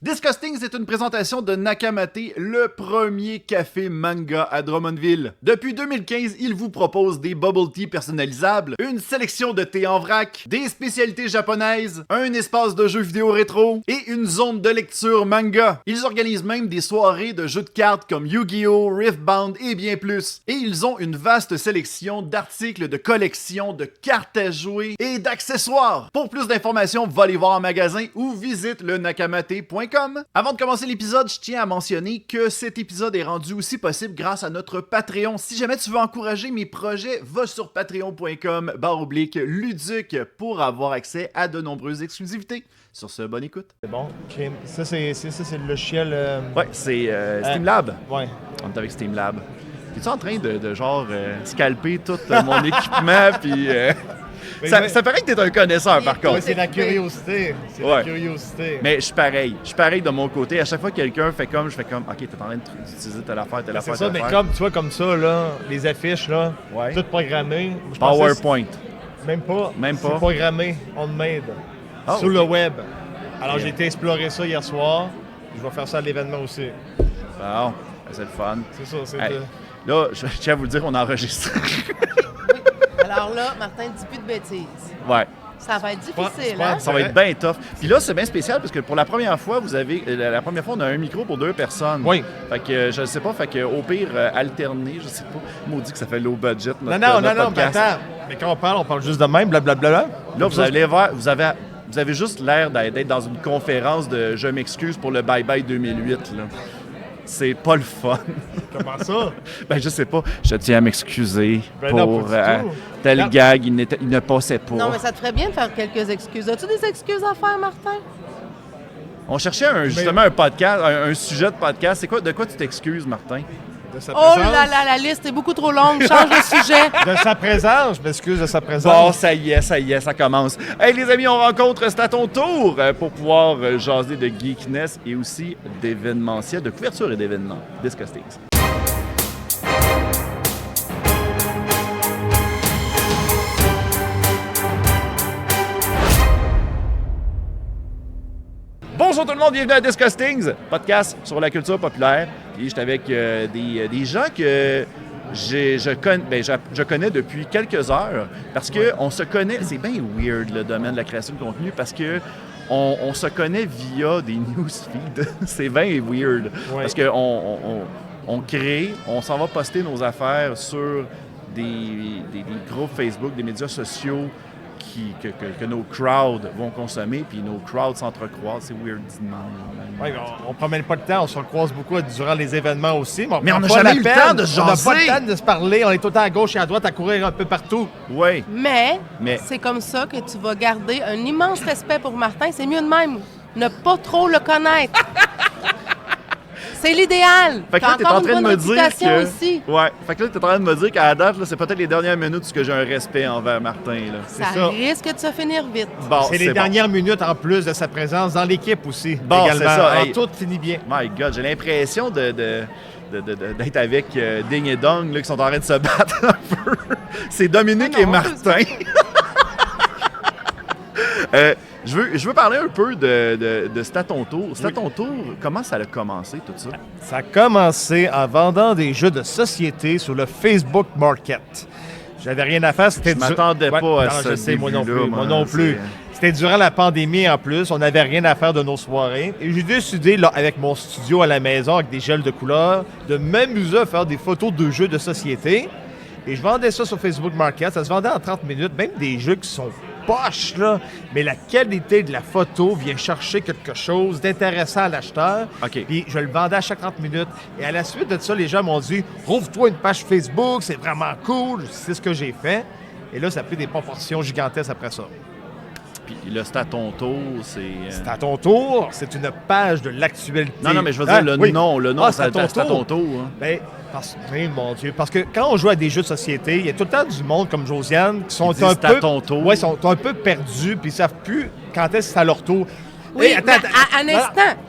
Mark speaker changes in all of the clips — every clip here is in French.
Speaker 1: Disgusting, c'est une présentation de Nakamate, le premier café manga à Drummondville. Depuis 2015, il vous propose des bubble tea personnalisables, une sélection de thé en vrac, des spécialités japonaises, un espace de jeux vidéo rétro et une zone de lecture manga. Ils organisent même des soirées de jeux de cartes comme Yu-Gi-Oh!, Riftbound et bien plus. Et ils ont une vaste sélection d'articles de collection, de cartes à jouer et d'accessoires. Pour plus d'informations, va les voir en magasin ou visite le nakamate.com. Avant de commencer l'épisode, je tiens à mentionner que cet épisode est rendu aussi possible grâce à notre Patreon. Si jamais tu veux encourager mes projets, va sur patreon.com/luduc pour avoir accès à de nombreuses exclusivités. Sur ce, bonne écoute.
Speaker 2: C'est bon. Ça, c'est le logiciel...
Speaker 1: Ouais, c'est Steamlab.
Speaker 2: Ouais.
Speaker 1: On est avec Steamlab. Es-tu en train de genre scalper tout mon équipement puis... Ça paraît que t'es un connaisseur, par contre.
Speaker 2: Ouais, c'est la curiosité. C'est la curiosité.
Speaker 1: Mais je suis pareil. Je suis pareil de mon côté. À chaque fois que quelqu'un fait comme, je fais comme, OK, t'es en train d'utiliser telle affaire, telle affaire,
Speaker 2: c'est ça,
Speaker 1: telle
Speaker 2: mais
Speaker 1: affaire.
Speaker 2: comme, tu vois, comme ça, là, les affiches, là,
Speaker 1: Ouais.
Speaker 2: tout programmé. Je
Speaker 1: PowerPoint.
Speaker 2: Même pas.
Speaker 1: Même pas.
Speaker 2: C'est programmé, on-made,
Speaker 1: Oh,
Speaker 2: sur le web. Alors,
Speaker 1: Yeah.
Speaker 2: j'ai été explorer ça hier soir. Je vais faire ça à l'événement aussi.
Speaker 1: Bon, c'est le fun.
Speaker 2: C'est ça, c'est...
Speaker 1: Hey, là, je tiens à vous le dire, on enregistre.
Speaker 3: Alors là, Martin, dis plus de bêtises.
Speaker 1: Ouais.
Speaker 3: Ça va être difficile,
Speaker 2: c'est pas-
Speaker 3: hein?
Speaker 1: Ça va être bien tough. Puis là, c'est bien spécial parce que pour la première fois, la première fois, on a un micro pour 2 personnes.
Speaker 2: Oui.
Speaker 1: Fait que je sais pas, fait que au pire, alterner, je sais pas. Maudit que ça fait low budget.
Speaker 2: Non,
Speaker 1: notre
Speaker 2: mais
Speaker 1: podcast.
Speaker 2: attends. Mais quand on parle juste de même, blablabla.
Speaker 1: Là, vous allez voir, vous avez juste l'air d'être dans une conférence de je m'excuse pour le bye-bye 2008. Là. C'est pas le fun.
Speaker 2: Comment ça?
Speaker 1: Ben, je sais pas. Je tiens à m'excuser
Speaker 2: Ben non,
Speaker 1: pour
Speaker 2: pas du tout.
Speaker 1: tel
Speaker 2: Non.
Speaker 1: gag, il ne passait pas.
Speaker 3: Non, mais ça te ferait bien de faire quelques excuses. As-tu des excuses à faire, Martin?
Speaker 1: On cherchait justement un podcast, un sujet de podcast. De quoi tu t'excuses, Martin?
Speaker 2: De sa
Speaker 3: Oh
Speaker 2: présence.
Speaker 3: là là, la liste est beaucoup trop longue. Change de sujet.
Speaker 2: De sa présence, je m'excuse de sa
Speaker 1: Bon,
Speaker 2: présence.
Speaker 1: ça y est, ça commence. Hey les amis, on rencontre, c'est à ton tour pour pouvoir jaser de geekness et aussi d'événementiel, de couverture et d'événements. Disgusting. Bonjour tout le monde, bienvenue à Disgustings, podcast sur la culture populaire. Et j'étais avec des gens que je connais depuis quelques heures parce que on se connaît. C'est bien weird le domaine de la création de contenu parce que on se connaît via des newsfeeds. C'est bien weird
Speaker 2: Ouais.
Speaker 1: parce que on crée, on s'en va poster nos affaires sur des groupes Facebook, des médias sociaux que nos crowds vont consommer, puis nos crowds s'entrecroisent. C'est weird.
Speaker 2: Ouais, on promène pas le temps, on se recroise beaucoup durant les événements aussi.
Speaker 1: Mais on
Speaker 2: prend
Speaker 1: n'a
Speaker 2: pas
Speaker 1: jamais
Speaker 2: la
Speaker 1: eu le
Speaker 2: peine,
Speaker 1: temps de
Speaker 2: On n'a pas
Speaker 1: jaser.
Speaker 2: le temps de se parler, on est tout le temps à gauche et à droite à courir un peu partout.
Speaker 1: Oui.
Speaker 3: Mais
Speaker 1: Mais-
Speaker 3: c'est comme ça que tu vas garder un immense respect pour Martin. C'est mieux de même. Ne pas trop le connaître. C'est l'idéal.
Speaker 1: Fait que là,
Speaker 3: T'as
Speaker 1: t'es
Speaker 3: encore
Speaker 1: en train
Speaker 3: une
Speaker 1: de me
Speaker 3: bonne
Speaker 1: dire
Speaker 3: réputation
Speaker 1: que...
Speaker 3: ici.
Speaker 1: Ouais. Fait que là, t'es en train de me dire qu'à la date, là, c'est peut-être les dernières minutes que j'ai un respect envers Martin, là.
Speaker 3: Ça
Speaker 2: ça.
Speaker 3: risque de se finir vite.
Speaker 1: Bon,
Speaker 2: c'est les
Speaker 1: bon.
Speaker 2: dernières minutes en plus de sa présence dans l'équipe aussi.
Speaker 1: Bon,
Speaker 2: également.
Speaker 1: c'est ça,
Speaker 2: Alors,
Speaker 1: hey.
Speaker 2: tout finit bien.
Speaker 1: My God, j'ai l'impression d'être avec Ding et Dong, là, qui sont en train de se battre un peu. C'est Dominique
Speaker 3: Ah non,
Speaker 1: et Martin. Je veux parler un peu de C'est à ton tour. C'est à ton tour, comment ça a commencé, tout ça?
Speaker 2: Ça a commencé en vendant des jeux de société sur le Facebook Market. J'avais rien à faire, c'était
Speaker 1: Je m'attendais pas à
Speaker 2: non,
Speaker 1: ce
Speaker 2: je sais, moi non
Speaker 1: début-là,
Speaker 2: plus.
Speaker 1: moi,
Speaker 2: Moi non plus. C'était durant la pandémie en plus, on n'avait rien à faire de nos soirées. Et j'ai décidé, là, avec mon studio à la maison, avec des gels de couleurs, de m'amuser à faire des photos de jeux de société. Et je vendais ça sur Facebook Market. Ça se vendait en 30 minutes, même des jeux qui sont poches, là. Mais la qualité de la photo vient chercher quelque chose d'intéressant à l'acheteur.
Speaker 1: OK.
Speaker 2: Puis je le vendais à chaque 30 minutes. Et à la suite de ça, les gens m'ont dit « Rouvre-toi une page Facebook, c'est vraiment cool. » C'est ce que j'ai fait. Et là, ça a pris des proportions gigantesques après ça.
Speaker 1: Puis là, c'est à ton tour, c'est...
Speaker 2: C'est à ton tour. C'est une page de l'actualité.
Speaker 1: Non, mais je veux dire le
Speaker 2: oui.
Speaker 1: nom. Le nom,
Speaker 2: Ah,
Speaker 1: c'est à ton tour. Hein.
Speaker 2: Ben, oui, mon Dieu. Parce que quand on joue à des jeux de société, il y a tout le temps du monde comme Josiane qui sont
Speaker 1: Ils disent,
Speaker 2: un
Speaker 1: c'est à
Speaker 2: peu...
Speaker 1: ton tour.
Speaker 2: Ouais, sont un peu perdus, puis ils savent plus quand est-ce que c'est à leur tour.
Speaker 3: Oui,
Speaker 2: Hey,
Speaker 3: mais à un instant.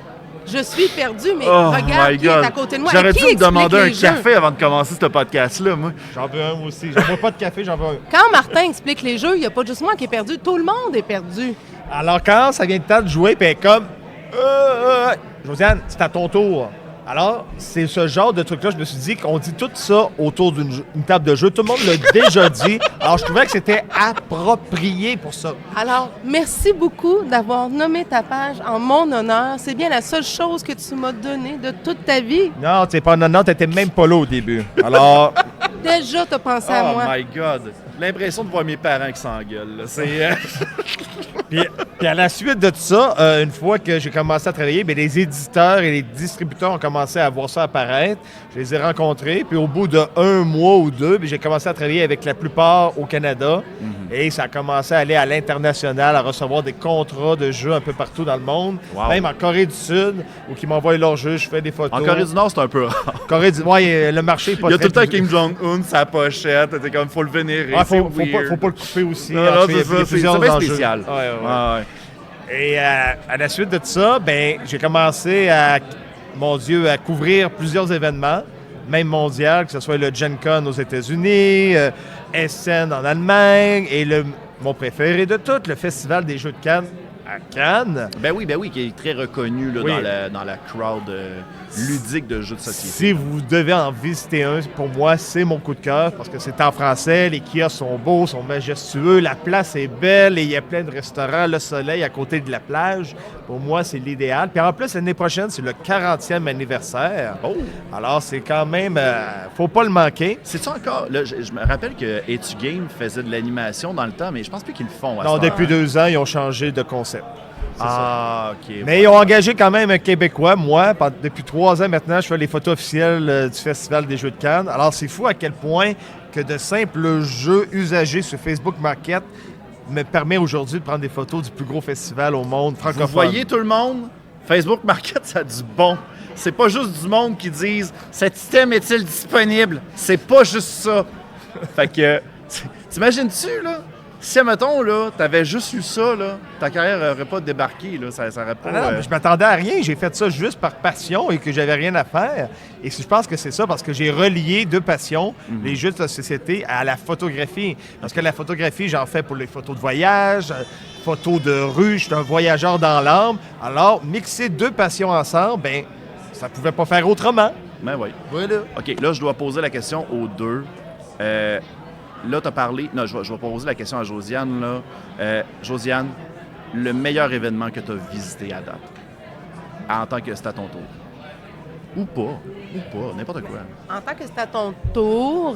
Speaker 3: Je suis perdu, mais
Speaker 1: Oh
Speaker 3: regarde
Speaker 1: my
Speaker 3: qui est
Speaker 1: God.
Speaker 3: à côté de moi.
Speaker 1: J'aurais
Speaker 3: Qui
Speaker 1: dû me
Speaker 3: explique
Speaker 1: demander un
Speaker 3: les jeux?
Speaker 1: café avant de commencer ce podcast-là, moi.
Speaker 2: J'en veux un aussi. J'en veux pas de café, j'en veux un.
Speaker 3: Quand Martin explique les jeux, il n'y a pas juste moi qui est perdu. Tout le monde est perdu.
Speaker 2: Alors quand ça vient le temps de jouer, puis elle est comme... Josiane, c'est à ton tour. Alors, c'est ce genre de truc-là, je me suis dit qu'on dit tout ça autour d'une table de jeu. Tout le monde l'a déjà dit. Alors, je trouvais que c'était approprié pour ça.
Speaker 3: Alors, merci beaucoup d'avoir nommé ta page en mon honneur. C'est bien la seule chose que tu m'as donnée de toute ta vie.
Speaker 2: Non, t'es pas non, t'étais même pas là au début. Alors,
Speaker 3: Déjà, t'as pensé à
Speaker 1: Oh
Speaker 3: moi.
Speaker 1: my God! L'impression de voir mes parents qui s'engueulent. Là. C'est...
Speaker 2: puis à la suite de tout ça, une fois que j'ai commencé à travailler, bien, les éditeurs et les distributeurs ont commencé à voir ça apparaître. Je les ai rencontrés. Puis au bout d'1 mois ou 2, bien, j'ai commencé à travailler avec la plupart au Canada. Et ça a commencé à aller à l'international, à recevoir des contrats de jeux un peu partout dans le monde.
Speaker 1: Wow.
Speaker 2: Même en Corée du Sud, où ils m'envoient leurs jeux, je fais des photos.
Speaker 1: En Corée du Nord, c'est un peu rare.
Speaker 2: Ouais, le marché est pas
Speaker 1: Il y a tout
Speaker 2: très...
Speaker 1: le temps Kim Jong-un, sa pochette. T'es comme, faut le vénérer.
Speaker 2: Ouais,
Speaker 1: c'est
Speaker 2: faut
Speaker 1: weird.
Speaker 2: pas le couper aussi.
Speaker 1: Non,
Speaker 2: En
Speaker 1: non,
Speaker 2: tout cas,
Speaker 1: c'est ça,
Speaker 2: il y a
Speaker 1: c'est
Speaker 2: plusieurs
Speaker 1: bien
Speaker 2: enjeux.
Speaker 1: spécial.
Speaker 2: Ouais, ouais.
Speaker 1: Ah, ouais.
Speaker 2: Et à la suite de tout ça, ben, j'ai commencé à couvrir plusieurs événements, même mondiaux, que ce soit le Gen Con aux États-Unis, Essen en Allemagne, et mon préféré de toutes, le Festival des Jeux de Cannes à Cannes.
Speaker 1: Ben oui, qui est très reconnu là,
Speaker 2: Oui.
Speaker 1: dans la crowd ludique de jeux de société.
Speaker 2: Si vous devez en visiter un, pour moi, c'est mon coup de cœur parce que c'est en français, les kiosques sont beaux, sont majestueux, la place est belle et il y a plein de restaurants, le soleil à côté de la plage. Pour moi, c'est l'idéal. Puis en plus, l'année prochaine, c'est le 40e anniversaire.
Speaker 1: Oh!
Speaker 2: Alors, c'est quand même... faut pas le manquer.
Speaker 1: C'est-tu encore... Là, je me rappelle que Etu Game faisait de l'animation dans le temps, mais je pense plus qu'ils le font. À
Speaker 2: Non,
Speaker 1: cette
Speaker 2: depuis
Speaker 1: heure.
Speaker 2: 2 ans, ils ont changé de concept. C'est ça.
Speaker 1: Ah, OK.
Speaker 2: Mais ils ont engagé quand même un Québécois. Moi, depuis 3 ans maintenant, je fais les photos officielles du Festival des Jeux de Cannes. Alors, c'est fou à quel point que de simples jeux usagés sur Facebook Market me permet aujourd'hui de prendre des photos du plus gros festival au monde francophone.
Speaker 1: Vous voyez tout le monde? Facebook Market, ça a du bon. C'est pas juste du monde qui disent « Cet item est-il disponible? » C'est pas juste ça. Fait que, t'imagines-tu, là? Si, admettons, là, t'avais juste eu ça, là, ta carrière aurait pas débarqué, là, ça aurait pas...
Speaker 2: Ah non, je m'attendais à rien. J'ai fait ça juste par passion et que j'avais rien à faire. Et je pense que c'est ça parce que j'ai relié 2 passions, les jeux de société, à la photographie. Parce que la photographie, j'en fais pour les photos de voyage, photos de rue. Je suis un voyageur dans l'âme. Alors, mixer 2 passions ensemble, ben ça pouvait pas faire autrement.
Speaker 1: Ben oui.
Speaker 2: Voilà.
Speaker 1: OK, là, je dois poser la question aux deux. Là, tu as parlé... Non, je vais poser la question à Josiane, là. Josiane, le meilleur événement que tu as visité à date, en tant que c'est à ton tour. Ou pas, n'importe quoi.
Speaker 3: En tant que c'est à ton tour,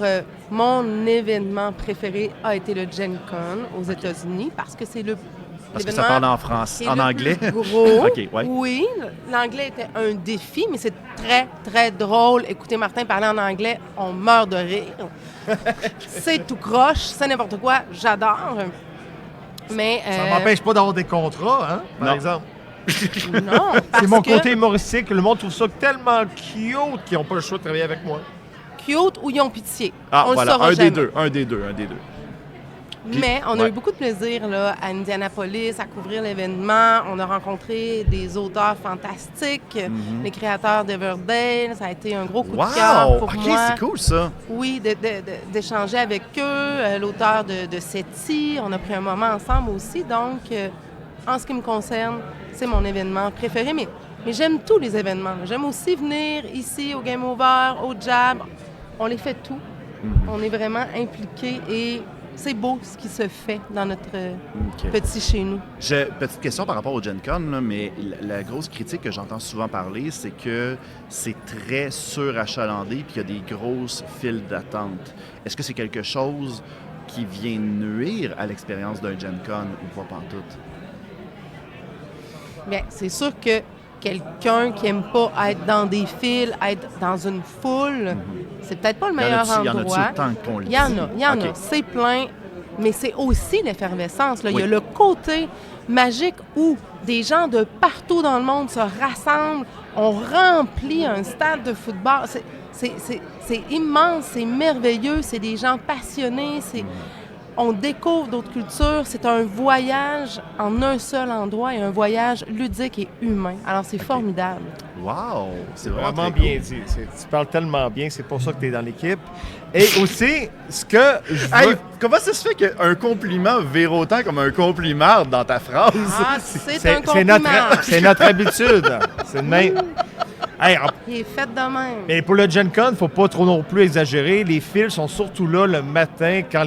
Speaker 3: mon événement préféré a été le Gen Con aux États-Unis parce que c'est
Speaker 1: Parce que ça
Speaker 3: l'événement
Speaker 1: parle en français,
Speaker 3: qui est
Speaker 1: en
Speaker 3: le
Speaker 1: anglais.
Speaker 3: plus gros.
Speaker 1: OK, ouais.
Speaker 3: Oui, l'anglais était un défi, mais c'est très, très drôle. Écoutez, Martin parler en anglais, on meurt de rire. C'est tout croche, c'est n'importe quoi, j'adore. Mais
Speaker 2: Ça m'empêche pas d'avoir des contrats, hein, par
Speaker 1: Non.
Speaker 2: exemple.
Speaker 3: non, parce
Speaker 2: C'est mon
Speaker 3: que
Speaker 2: côté humoristique. Le monde trouve ça tellement cute qu'ils n'ont pas le choix de travailler avec moi.
Speaker 3: cute ou ils ont pitié.
Speaker 1: Ah,
Speaker 3: on
Speaker 1: voilà,
Speaker 3: le saura
Speaker 1: un
Speaker 3: jamais.
Speaker 1: des deux. Puis-
Speaker 3: Mais on a
Speaker 1: ouais.
Speaker 3: eu beaucoup de plaisir là, à Indianapolis, à couvrir l'événement. On a rencontré des auteurs fantastiques, les créateurs d'Everdale. Ça a été un gros coup de cœur
Speaker 1: Wow!
Speaker 3: pour
Speaker 1: OK,
Speaker 3: moi.
Speaker 1: c'est cool, ça.
Speaker 3: Oui, d'échanger avec eux, l'auteur de SETI. On a pris un moment ensemble aussi. Donc, en ce qui me concerne, c'est mon événement préféré. Mais j'aime tous les événements. J'aime aussi venir ici au Game Over, au Jab. On les fait tous. On est vraiment impliqués et c'est beau ce qui se fait dans notre
Speaker 1: OK.
Speaker 3: petit chez nous.
Speaker 1: Petite question par rapport au Gen Con, là, mais la grosse critique que j'entends souvent parler, c'est que c'est très surachalandé puis qu'il y a des grosses files d'attente. Est-ce que c'est quelque chose qui vient nuire à l'expérience d'un Gen Con ou pas pantoute?
Speaker 3: Bien, c'est sûr que quelqu'un qui n'aime pas être dans des files, être dans une foule, c'est peut-être pas le meilleur
Speaker 1: Il y en
Speaker 3: endroit.
Speaker 1: a-tu autant qu'on le dit?
Speaker 3: Il y en
Speaker 1: OK.
Speaker 3: a. C'est plein, mais c'est aussi l'effervescence. Là.
Speaker 1: Oui.
Speaker 3: Il y a le côté magique où des gens de partout dans le monde se rassemblent. On remplit un stade de football. C'est immense, c'est merveilleux. C'est des gens passionnés. On découvre d'autres cultures. C'est un voyage en un seul endroit et un voyage ludique et humain. Alors, c'est formidable.
Speaker 1: Wow! C'est
Speaker 2: Vraiment
Speaker 1: vraiment
Speaker 2: bien
Speaker 1: cool.
Speaker 2: dit. Tu parles tellement bien, c'est pour ça que tu es dans l'équipe. Et aussi, ce que je veux...
Speaker 1: Hey, comment ça se fait qu'un compliment vire autant comme un compliment dans ta phrase?
Speaker 3: Ah, c'est un compliment.
Speaker 2: C'est notre habitude. C'est le même. Hey,
Speaker 3: Il est fait de même.
Speaker 2: mais pour le Gen Con, il ne faut pas trop non plus exagérer. Les fils sont surtout là le matin quand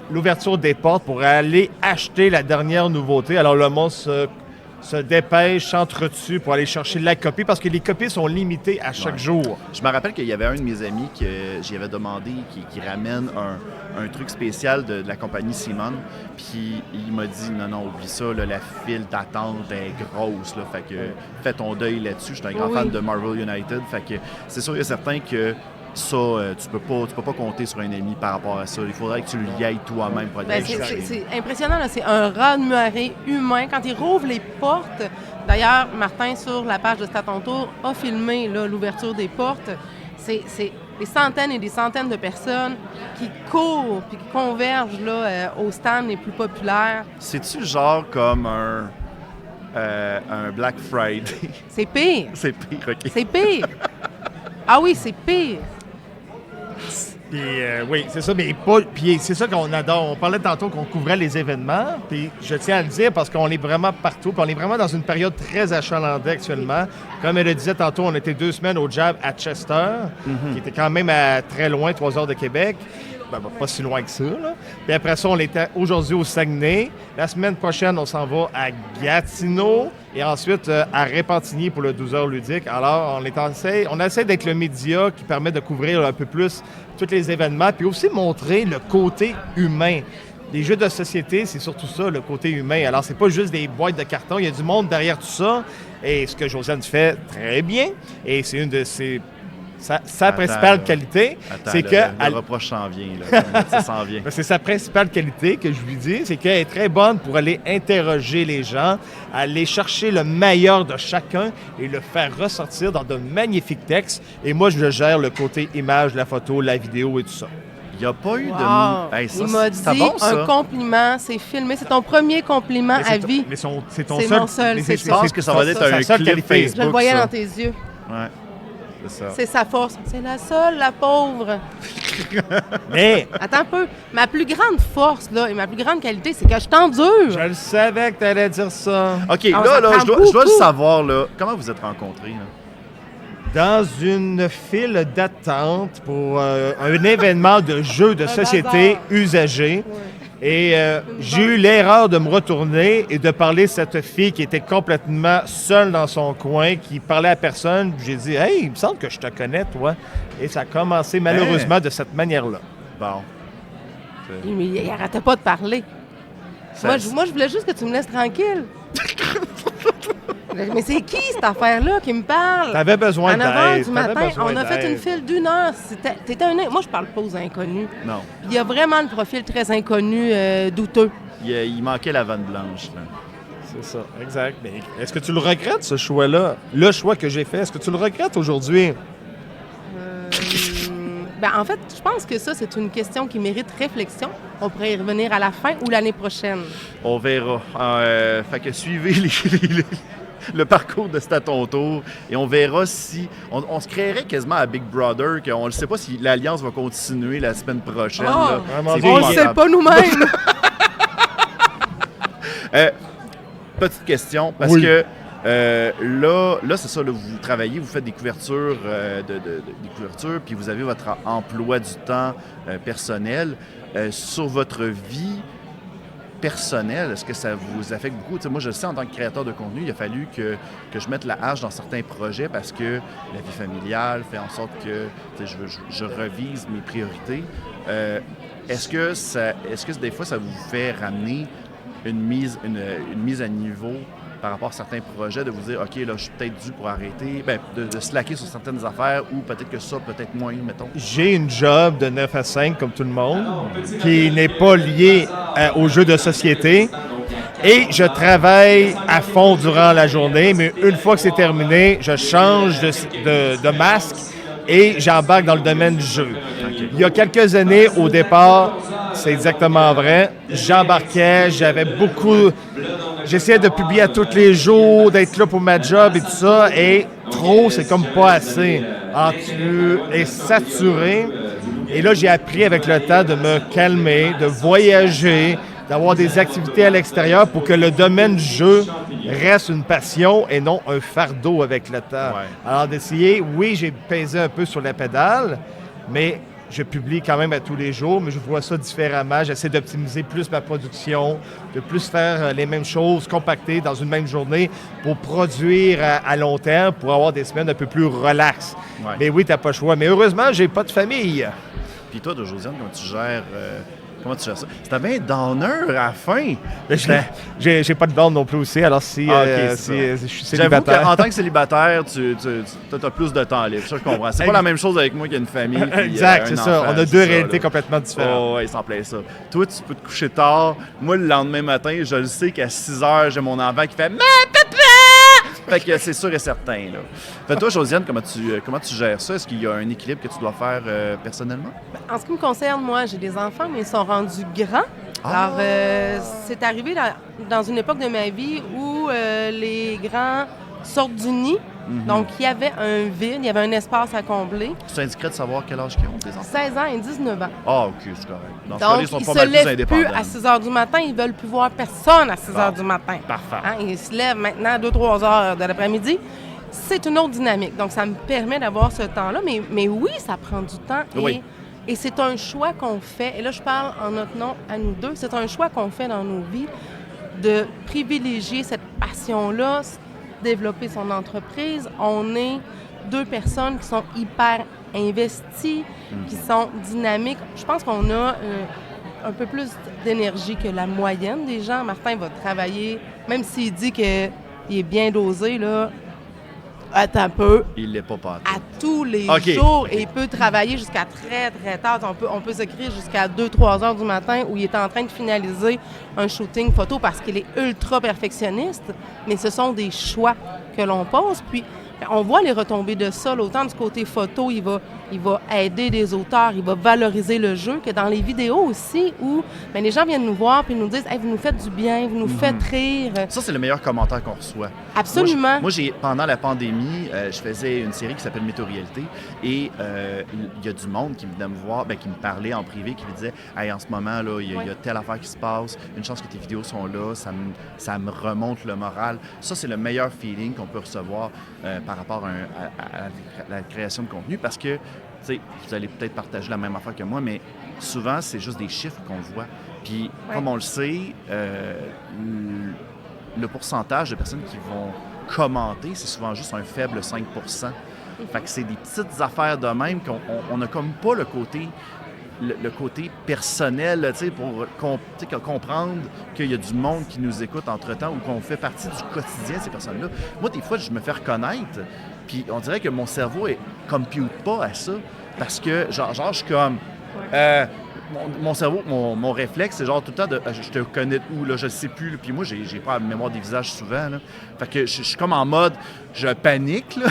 Speaker 2: l'ouverture des portes pour aller acheter la dernière nouveauté. Alors le monde se dépêche, s'entretue pour aller chercher la copie parce que les copies sont limitées à chaque jour.
Speaker 1: Je me rappelle qu'il y avait un de mes amis que j'y avais demandé qui ramène un truc spécial de la compagnie Simon. Puis il m'a dit non, oublie ça, là, la file d'attente est grosse. Là, fait que fais ton deuil là-dessus. Je suis un grand fan de Marvel United. Fait que c'est sûr et certain que ça, tu peux pas compter sur un ami par rapport à ça. Il faudrait que tu le ailles toi-même pour être
Speaker 3: Ben,
Speaker 1: allé chercher.
Speaker 3: c'est impressionnant, là. C'est un raz-de-marée humain. Quand il rouvre les portes, d'ailleurs, Martin, sur la page de C'est à ton tour, a filmé là, l'ouverture des portes. C'est des centaines et des centaines de personnes qui courent puis qui convergent là, aux stands les plus populaires.
Speaker 1: C'est-tu genre comme un Black Friday?
Speaker 3: C'est pire.
Speaker 1: C'est pire, OK.
Speaker 3: C'est pire. Ah oui, c'est pire.
Speaker 2: Puis oui, c'est ça, mais pas. Puis c'est ça qu'on adore. On parlait tantôt qu'on couvrait les événements, puis je tiens à le dire parce qu'on est vraiment partout, puis on est vraiment dans une période très achalandée actuellement. Comme elle le disait tantôt, on était 2 semaines au Jab à Chester, qui était quand même à très loin, 3 heures de Québec. Ben, pas si loin que ça, là. Puis après ça, on était aujourd'hui au Saguenay. La semaine prochaine, on s'en va à Gatineau et ensuite à Repentigny pour le 12 heures ludique. Alors, on essaie d'être le média qui permet de couvrir un peu plus tous les événements, puis aussi montrer le côté humain. Les jeux de société, c'est surtout ça, le côté humain. Alors, c'est pas juste des boîtes de carton, il y a du monde derrière tout ça. Et ce que Josiane fait très bien, et c'est une de ses... Sa principale qualité, c'est que...
Speaker 1: Le reproche s'en vient, là. Ça s'en vient.
Speaker 2: C'est sa principale qualité que je lui dis, c'est qu'elle est très bonne pour aller interroger les gens, aller chercher le meilleur de chacun et le faire ressortir dans de magnifiques textes. Et moi, je gère le côté image, la photo, la vidéo et tout ça.
Speaker 1: Il n'y a pas eu
Speaker 3: Wow.
Speaker 1: de... Hey,
Speaker 3: Il m'a dit
Speaker 1: bon, ça.
Speaker 3: un compliment, c'est filmé. C'est ton premier compliment à vie.
Speaker 2: Mais c'est ton
Speaker 3: C'est
Speaker 2: seul...
Speaker 3: mon seul,
Speaker 2: mais
Speaker 3: c'est
Speaker 1: Je pense que ça va être un
Speaker 2: sa seule
Speaker 1: clip
Speaker 2: qualité.
Speaker 1: Facebook.
Speaker 3: Je le voyais
Speaker 1: ça.
Speaker 3: dans tes yeux.
Speaker 1: Ouais, c'est ça.
Speaker 3: C'est sa force. C'est la seule, la pauvre.
Speaker 2: Mais
Speaker 3: Attends un peu. Ma plus grande force, là, et ma plus grande qualité, c'est que je t'endure.
Speaker 2: je le savais que tu allais dire ça.
Speaker 1: OK,
Speaker 3: Ah,
Speaker 1: là,
Speaker 3: ça prend
Speaker 1: je dois le
Speaker 3: beaucoup.
Speaker 1: savoir, là. Comment vous êtes rencontrés, là?
Speaker 2: Dans une file d'attente pour un événement de jeux de société
Speaker 3: bazar.
Speaker 2: usagés.
Speaker 3: Ouais.
Speaker 2: Et j'ai eu l'erreur de me retourner et de parler à cette fille qui était complètement seule dans son coin, qui parlait à personne. J'ai dit « Hey, il me semble que je te connais, toi. » Et ça a commencé malheureusement de cette manière-là.
Speaker 1: Bon.
Speaker 3: Il arrêtait pas de parler.
Speaker 1: Ça-
Speaker 3: Moi, je voulais juste que tu me laisses tranquille. Mais c'est qui, cette affaire-là, qui me parle?
Speaker 2: T'avais besoin
Speaker 3: À 9 h
Speaker 2: d'aide.
Speaker 3: du
Speaker 2: T'avais
Speaker 3: matin,
Speaker 2: besoin
Speaker 3: on a fait
Speaker 2: d'aide.
Speaker 3: une file d'1 heure. T'étais moi, je parle pas aux inconnus.
Speaker 1: Non.
Speaker 3: Il y a vraiment le profil très inconnu, douteux.
Speaker 1: Il manquait la vanne blanche, là.
Speaker 2: C'est ça, exact. Mais est-ce que tu le regrettes, ce choix-là? Le choix que j'ai fait, est-ce que tu le regrettes aujourd'hui?
Speaker 3: En fait, je pense que ça, c'est une question qui mérite réflexion. On pourrait y revenir à la fin ou l'année prochaine.
Speaker 1: On verra. Fait que suivez le parcours de C'est à ton tour et on verra si... On se créerait quasiment à Big Brother, qu'on ne sait pas si l'Alliance va continuer la semaine prochaine.
Speaker 3: Oh!
Speaker 1: là.
Speaker 2: Vraiment
Speaker 1: C'est
Speaker 2: bien.
Speaker 3: On le
Speaker 1: épouvantable.
Speaker 3: sait pas nous-mêmes.
Speaker 1: Petite question, parce
Speaker 2: Oui.
Speaker 1: que là c'est ça, là, vous travaillez, vous faites des couvertures, des couvertures, puis vous avez votre emploi du temps personnel. Sur votre vie personnelle, est-ce que ça vous affecte beaucoup? T'sais, moi, je sais, en tant que créateur de contenu, il a fallu que je mette la hache dans certains projets parce que la vie familiale fait en sorte que je revise mes priorités. Est-ce que des fois, ça vous fait ramener une mise à niveau par rapport à certains projets, de vous dire, OK, là, je suis peut-être dû pour arrêter, de slacker sur certaines affaires ou peut-être que ça, peut-être moins, mettons?
Speaker 2: J'ai une job de 9 à 5, comme tout le monde, qui n'est pas liée aux jeux de société. Et je travaille à fond durant la journée, mais une fois que c'est terminé, je change de masque et j'embarque dans le domaine du jeu. Il y a quelques années, au départ, c'est exactement vrai. J'embarquais, j'essayais de publier à tous les jours, d'être là pour ma job et tout ça, et trop, c'est comme pas assez. Alors, tu es saturé. Et là, j'ai appris avec le temps de me calmer, de voyager, d'avoir des activités à l'extérieur pour que le domaine du jeu reste une passion et non un fardeau avec le temps.
Speaker 1: Ouais.
Speaker 2: Alors, d'essayer, oui, j'ai pesé un peu sur la pédale, mais je publie quand même à tous les jours, mais je vois ça différemment. J'essaie d'optimiser plus ma production, de plus faire les mêmes choses compactées dans une même journée pour produire à long terme, pour avoir des semaines un peu plus relax.
Speaker 1: Ouais.
Speaker 2: Mais oui, t'as pas le choix. Mais heureusement, j'ai pas de famille.
Speaker 1: Puis toi, de Josiane, comment tu gères ça? C'était bien downer à la fin.
Speaker 2: J'ai pas de blonde non plus aussi, alors si,
Speaker 1: Ah, ok,
Speaker 2: si je suis
Speaker 1: J'avoue
Speaker 2: célibataire.
Speaker 1: qu'en tant que célibataire, tu as plus de temps libre. Ça, je comprends. C'est pas la même chose avec moi qui a une famille. Puis,
Speaker 2: Exact,
Speaker 1: un
Speaker 2: c'est ça.
Speaker 1: enfant,
Speaker 2: On a
Speaker 1: c'est
Speaker 2: deux
Speaker 1: ça,
Speaker 2: réalités
Speaker 1: là.
Speaker 2: complètement différentes.
Speaker 1: Oh, ouais, sans plaît ça. Toi, tu peux te coucher tard. Moi, le lendemain matin, je le sais qu'à 6 h, j'ai mon enfant qui fait « Mais papa! » Fait que c'est sûr et certain, là. Fait toi, Josiane, comment tu gères ça? Est-ce qu'il y a un équilibre que tu dois faire personnellement?
Speaker 3: En ce qui me concerne, moi, j'ai des enfants, mais ils sont rendus grands.
Speaker 1: Ah!
Speaker 3: Alors, c'est arrivé dans une époque de ma vie où les grands sortent du nid. Donc, il y avait un vide, il y avait un espace à combler.
Speaker 1: C'est indiscret de savoir quel âge ils ont, tes enfants?
Speaker 3: 16 ans et 19 ans.
Speaker 1: Ah, OK, c'est correct. Dans ce cas-là,
Speaker 3: Donc,
Speaker 1: ils sont
Speaker 3: ils
Speaker 1: pas
Speaker 3: se
Speaker 1: mal plus
Speaker 3: lèvent
Speaker 1: indépendants.
Speaker 3: plus à 6 heures du matin. Ils veulent plus voir personne à 6 heures du matin.
Speaker 1: Parfait.
Speaker 3: Hein, ils se lèvent maintenant à 2-3 heures de l'après-midi. C'est une autre dynamique. Donc, ça me permet d'avoir ce temps-là. Mais oui, ça prend du temps.
Speaker 1: Oui.
Speaker 3: Et c'est un choix qu'on fait. Et là, je parle en notre nom à nous deux. C'est un choix qu'on fait dans nos vies de privilégier cette passion-là, développer son entreprise. On est deux personnes qui sont hyper investies, qui sont dynamiques. Je pense qu'on a un peu plus d'énergie que la moyenne des gens. Martin va travailler, même s'il dit qu'il est bien dosé, là, attends un peu,
Speaker 1: Il l'est pas
Speaker 3: à tous les
Speaker 1: OK.
Speaker 3: jours, et il peut travailler jusqu'à très, très tard. On peut s'écrire jusqu'à 2-3 heures du matin où il est en train de finaliser un shooting photo parce qu'il est ultra perfectionniste, mais ce sont des choix que l'on pose. Puis, on voit les retombées de ça. Là, autant du côté photo, il va aider des auteurs, il va valoriser le jeu, que dans les vidéos aussi, où bien, les gens viennent nous voir et nous disent hey, « vous nous faites du bien, vous nous faites rire ».
Speaker 1: Ça, c'est le meilleur commentaire qu'on reçoit.
Speaker 3: Absolument.
Speaker 1: Moi, pendant la pandémie, je faisais une série qui s'appelle Météo-réalité et il y a du monde qui venait me voir, qui me parlait en privé, qui me disait « Hey, en ce moment, là, il y a telle affaire qui se passe, une chance que tes vidéos sont là, ça me remonte le moral. » Ça, c'est le meilleur feeling qu'on peut recevoir par rapport à la création de contenu parce que, tu sais, vous allez peut-être partager la même affaire que moi, mais souvent, c'est juste des chiffres qu'on voit. Puis, comme on le sait, le pourcentage de personnes qui vont commenter, c'est souvent juste un faible 5 Fait que c'est des petites affaires de même qu'on n'a comme pas le côté personnel, tu sais, pour comprendre qu'il y a du monde qui nous écoute entre-temps ou qu'on fait partie du quotidien de ces personnes-là. Moi, des fois, je me fais reconnaître, puis on dirait que mon cerveau ne compute pas à ça, parce que, genre je suis comme... mon cerveau, mon réflexe, c'est genre tout le temps de « je te connais où, là, je ne sais plus. » Puis moi, j'ai pas la mémoire des visages souvent, là. Fait que je suis comme en mode, je panique, là.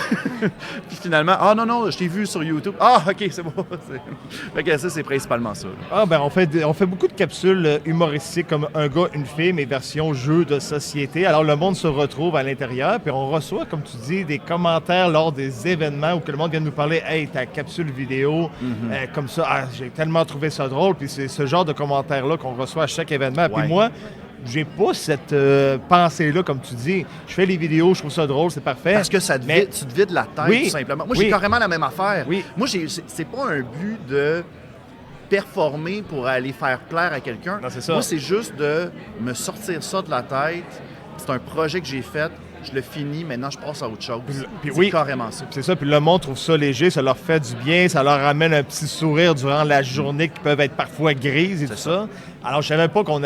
Speaker 1: Puis finalement, « Ah non, je t'ai vu sur YouTube. Ah, OK, c'est bon. » Fait que ça, c'est principalement ça, là.
Speaker 2: Ah, ben on fait beaucoup de capsules humoristiques comme un gars, une fille, mais version jeu de société. Alors le monde se retrouve à l'intérieur, puis on reçoit, comme tu dis, des commentaires lors des événements où que le monde vient nous parler « Hey, ta capsule vidéo, comme ça, j'ai tellement trouvé ça drôle. » Puis c'est ce genre de commentaires-là qu'on reçoit à chaque événement. Puis moi, j'ai pas cette pensée-là, comme tu dis. Je fais les vidéos, je trouve ça drôle, c'est parfait.
Speaker 1: Parce que tu te vides la tête, tout simplement. Moi, j'ai carrément la même affaire.
Speaker 2: Oui.
Speaker 1: Moi, c'est pas un but de performer pour aller faire plaire à quelqu'un.
Speaker 2: Non, c'est ça.
Speaker 1: Moi, c'est juste de me sortir ça de la tête. C'est un projet que j'ai fait. Je le finis, maintenant je passe à autre chose.
Speaker 2: Puis
Speaker 1: c'est carrément ça.
Speaker 2: C'est ça, puis le monde trouve ça léger, ça leur fait du bien, ça leur amène un petit sourire durant la journée qui peuvent être parfois grises et tout ça. Alors je savais pas on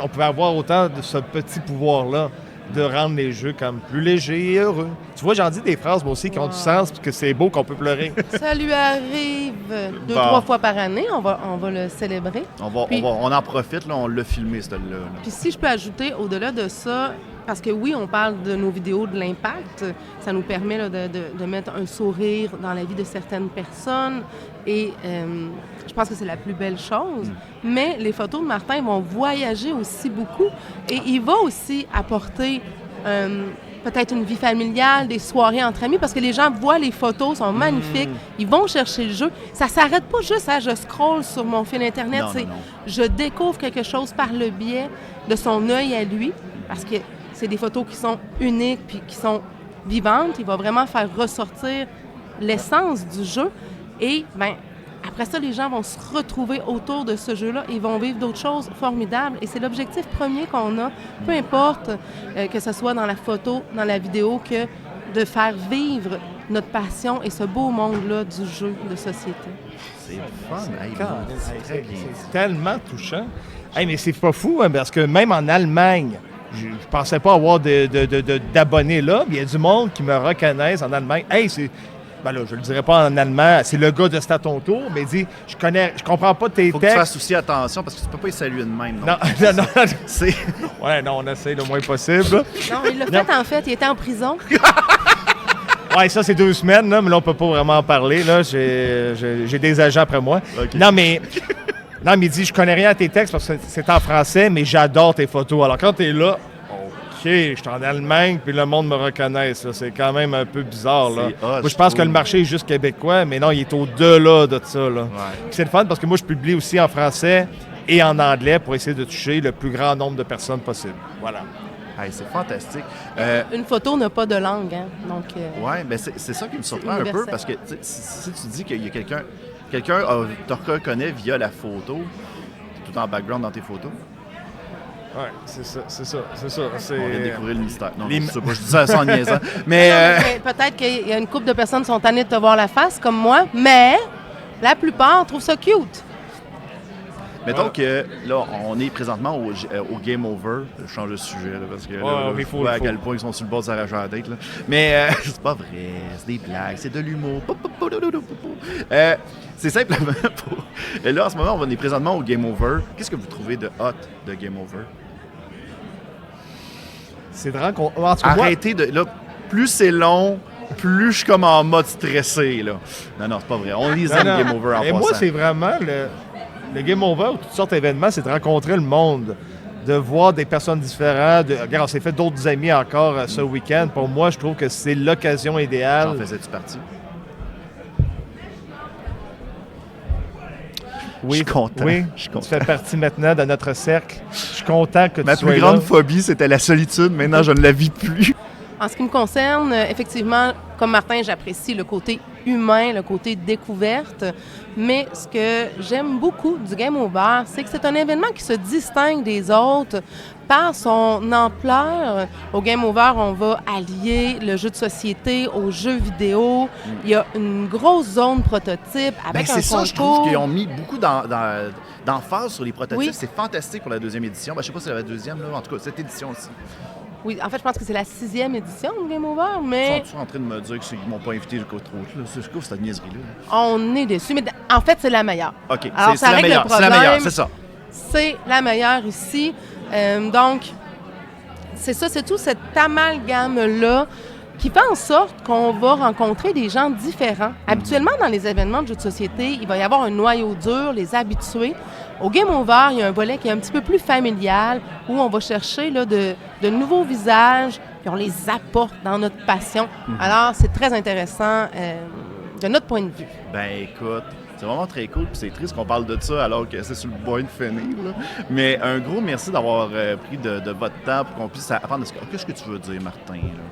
Speaker 2: pouvait avoir autant de ce petit pouvoir-là de rendre les jeux comme plus légers et heureux. Tu vois, j'en dis des phrases moi aussi qui ont du sens, parce que c'est beau qu'on peut pleurer.
Speaker 3: Ça lui arrive 2-3 fois par année, on va le célébrer.
Speaker 1: On en profite, là, on l'a filmé, celle-là.
Speaker 3: Puis si je peux ajouter, au-delà de ça, Parce que oui, on parle de nos vidéos, de l'impact. Ça nous permet là, de mettre un sourire dans la vie de certaines personnes. Et je pense que c'est la plus belle chose. Mais les photos de Martin vont voyager aussi beaucoup. Et il va aussi apporter peut-être une vie familiale, des soirées entre amis, parce que les gens voient les photos, sont magnifiques. Ils vont chercher le jeu. Ça ne s'arrête pas juste à je scrolle sur mon fil Internet.
Speaker 1: Non.
Speaker 3: Je découvre quelque chose par le biais de son œil à lui, parce que c'est des photos qui sont uniques puis qui sont vivantes. Il va vraiment faire ressortir l'essence du jeu. Et bien, après ça, les gens vont se retrouver autour de ce jeu-là et vont vivre d'autres choses formidables. Et c'est l'objectif premier qu'on a, peu importe que ce soit dans la photo, dans la vidéo, que de faire vivre notre passion et ce beau monde-là du jeu de société.
Speaker 1: C'est fun. Hey, c'est très bien.
Speaker 2: C'est tellement touchant. Hey, mais c'est pas fou, hein, parce que même en Allemagne, je pensais pas avoir d'abonnés là, mais il y a du monde qui me reconnaissent en Allemagne. Hey, c'est... Ben là, je le dirais pas en allemand, c'est le gars de C'est à ton tour, mais il dit, je comprends pas tes
Speaker 1: Faut que tu
Speaker 2: textes.
Speaker 1: fasses aussi attention parce que tu peux pas y saluer de même.
Speaker 2: Non.
Speaker 1: C'est...
Speaker 2: Ouais, non, on essaie le moins possible.
Speaker 3: Non, il l'a fait en fait, il était en prison.
Speaker 2: Ouais, ça, c'est 2 semaines, là, mais là, on peut pas vraiment en parler. Là. J'ai des agents après moi.
Speaker 1: Okay.
Speaker 2: Non, mais il dit, je connais rien à tes textes parce que c'est en français, mais j'adore tes photos. Alors, quand t'es là, OK, je suis en Allemagne, puis le monde me reconnaît. Ça. C'est quand même un peu bizarre. Là. Moi, je pense que le marché est juste québécois, mais non, il est au-delà de ça. Là.
Speaker 1: Ouais.
Speaker 2: C'est le fun parce que moi, je publie aussi en français et en anglais pour essayer de toucher le plus grand nombre de personnes possible. Voilà.
Speaker 1: Hey, c'est fantastique.
Speaker 3: Une photo n'a pas de langue, hein? Donc,
Speaker 1: Oui, mais c'est ça qui me surprend un peu
Speaker 3: universel.
Speaker 1: parce que si tu dis qu'il y a quelqu'un te reconnaît via la photo, tout en background dans tes photos.
Speaker 2: Oui, c'est ça.
Speaker 1: On vient de découvrir le mystère. Non,
Speaker 2: Les-
Speaker 1: je sais pas, je dis ça sans niaisant. Mais
Speaker 3: mais peut-être qu'il y a une couple de personnes qui sont tannées de te voir la face, comme moi, mais la plupart trouvent ça cute.
Speaker 1: mettons que là, on est présentement au Game Over. Je change de sujet là, parce que là,
Speaker 2: il
Speaker 1: je
Speaker 2: faut,
Speaker 1: vois
Speaker 2: il
Speaker 1: à
Speaker 2: faut.
Speaker 1: quel point ils sont sur le bord de s'arracher la tête. Là. Mais c'est pas vrai, c'est des blagues, c'est de l'humour. C'est simplement pour... Et là, en ce moment, on est présentement au Game Over. Qu'est-ce que vous trouvez de hot de Game Over?
Speaker 2: C'est de rencontrer. En tout cas, moi-
Speaker 1: Arrêtez de... Là, plus c'est long, plus je suis comme en mode stressé. Là. Non, c'est pas vrai. On les aime,
Speaker 2: Non.
Speaker 1: Game Over, en
Speaker 2: Et
Speaker 1: passant.
Speaker 2: moi, c'est vraiment le Game Over ou toutes sortes d'événements, c'est de rencontrer le monde, de voir des personnes différentes. Regarde, on s'est fait d'autres amis encore ce week-end. Pour moi, je trouve que c'est l'occasion
Speaker 1: J'en
Speaker 2: idéale.
Speaker 1: faisais-tu partie?
Speaker 2: Oui,
Speaker 1: Je suis content.
Speaker 2: Oui,
Speaker 1: Je suis
Speaker 2: tu
Speaker 1: content.
Speaker 2: fais partie maintenant de notre cercle. Je suis content que
Speaker 1: Ma
Speaker 2: tu sois
Speaker 1: plus
Speaker 2: là.
Speaker 1: grande phobie, c'était la solitude. Maintenant, je ne la vis plus.
Speaker 3: En ce qui me concerne, effectivement, comme Martin, j'apprécie le côté humain, le côté découverte. Mais ce que j'aime beaucoup du Game Over, c'est que c'est un événement qui se distingue des autres par son ampleur. Au Game Over, on va allier le jeu de société au jeu vidéo. Il y a une grosse zone prototype avec
Speaker 1: Ben,
Speaker 3: un
Speaker 1: c'est ça, je
Speaker 3: concours.
Speaker 1: trouve qu'ils ont mis beaucoup d'emphase sur les prototypes.
Speaker 3: Oui.
Speaker 1: C'est fantastique pour la deuxième édition. Ben, je sais pas si c'est la deuxième, là. En tout cas, cette édition aussi.
Speaker 3: Oui, en fait, je pense que c'est la 6e édition de Game Over, mais
Speaker 1: Ils sont en train de me dire qu'ils m'ont pas invité jusqu'au trop. C'est quoi cette niaiserie-là?
Speaker 3: on est déçus. Mais en fait, c'est la meilleure.
Speaker 1: OK,
Speaker 3: Alors,
Speaker 1: c'est
Speaker 3: ça
Speaker 1: la
Speaker 3: règle
Speaker 1: meilleure.
Speaker 3: le
Speaker 1: C'est la
Speaker 3: problème.
Speaker 1: meilleure, c'est ça.
Speaker 3: C'est la meilleure ici. Donc, c'est ça, c'est tout cet amalgame-là qui fait en sorte qu'on va rencontrer des gens différents. Habituellement, dans les événements de jeux de société, il va y avoir un noyau dur, les habitués. Au Game Over, il y a un volet qui est un petit peu plus familial, où on va chercher là, de nouveaux visages, puis on les apporte dans notre passion. Alors, c'est très intéressant de notre point de vue.
Speaker 1: Ben écoute, c'est vraiment très cool. Puis c'est triste qu'on parle de ça alors que c'est sur le point de finir. Là. Mais un gros merci d'avoir pris de votre temps pour qu'on puisse apprendre. Qu'est-ce que tu veux dire, Martin? Là?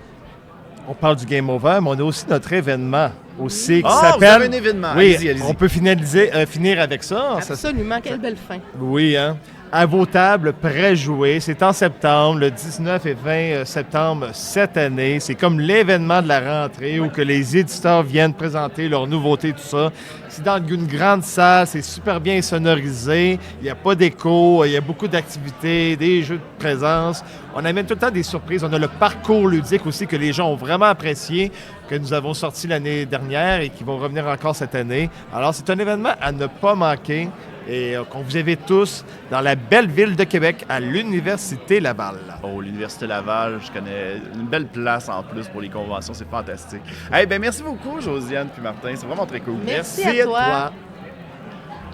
Speaker 2: On parle du Game Over, mais on a aussi notre événement aussi qui
Speaker 1: Ah, vous
Speaker 2: s'appelle...
Speaker 1: avez un événement.
Speaker 2: Oui,
Speaker 1: Allez-y.
Speaker 2: on peut finir avec ça. Ça-
Speaker 3: Absolument, quelle belle fin.
Speaker 2: Oui, hein? À vos tables, pré-jouer. C'est en septembre, le 19 et 20 septembre cette année. C'est comme l'événement de la rentrée où que les éditeurs viennent présenter leurs nouveautés, tout ça. C'est dans une grande salle, c'est super bien sonorisé. Il n'y a pas d'écho, il y a beaucoup d'activités, des jeux de présence. On amène tout le temps des surprises. On a le parcours ludique aussi que les gens ont vraiment apprécié, que nous avons sorti l'année dernière et qui vont revenir encore cette année. Alors, c'est un événement à ne pas manquer. et qu'on vous invite tous dans la belle ville de Québec à l'Université Laval.
Speaker 1: Oh, l'Université Laval, je connais une belle place en plus pour les conventions, c'est fantastique. Eh ben merci beaucoup, Josiane puis Martin, c'est vraiment très cool.
Speaker 3: Merci à toi.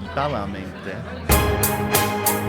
Speaker 1: Ils parlent en même temps.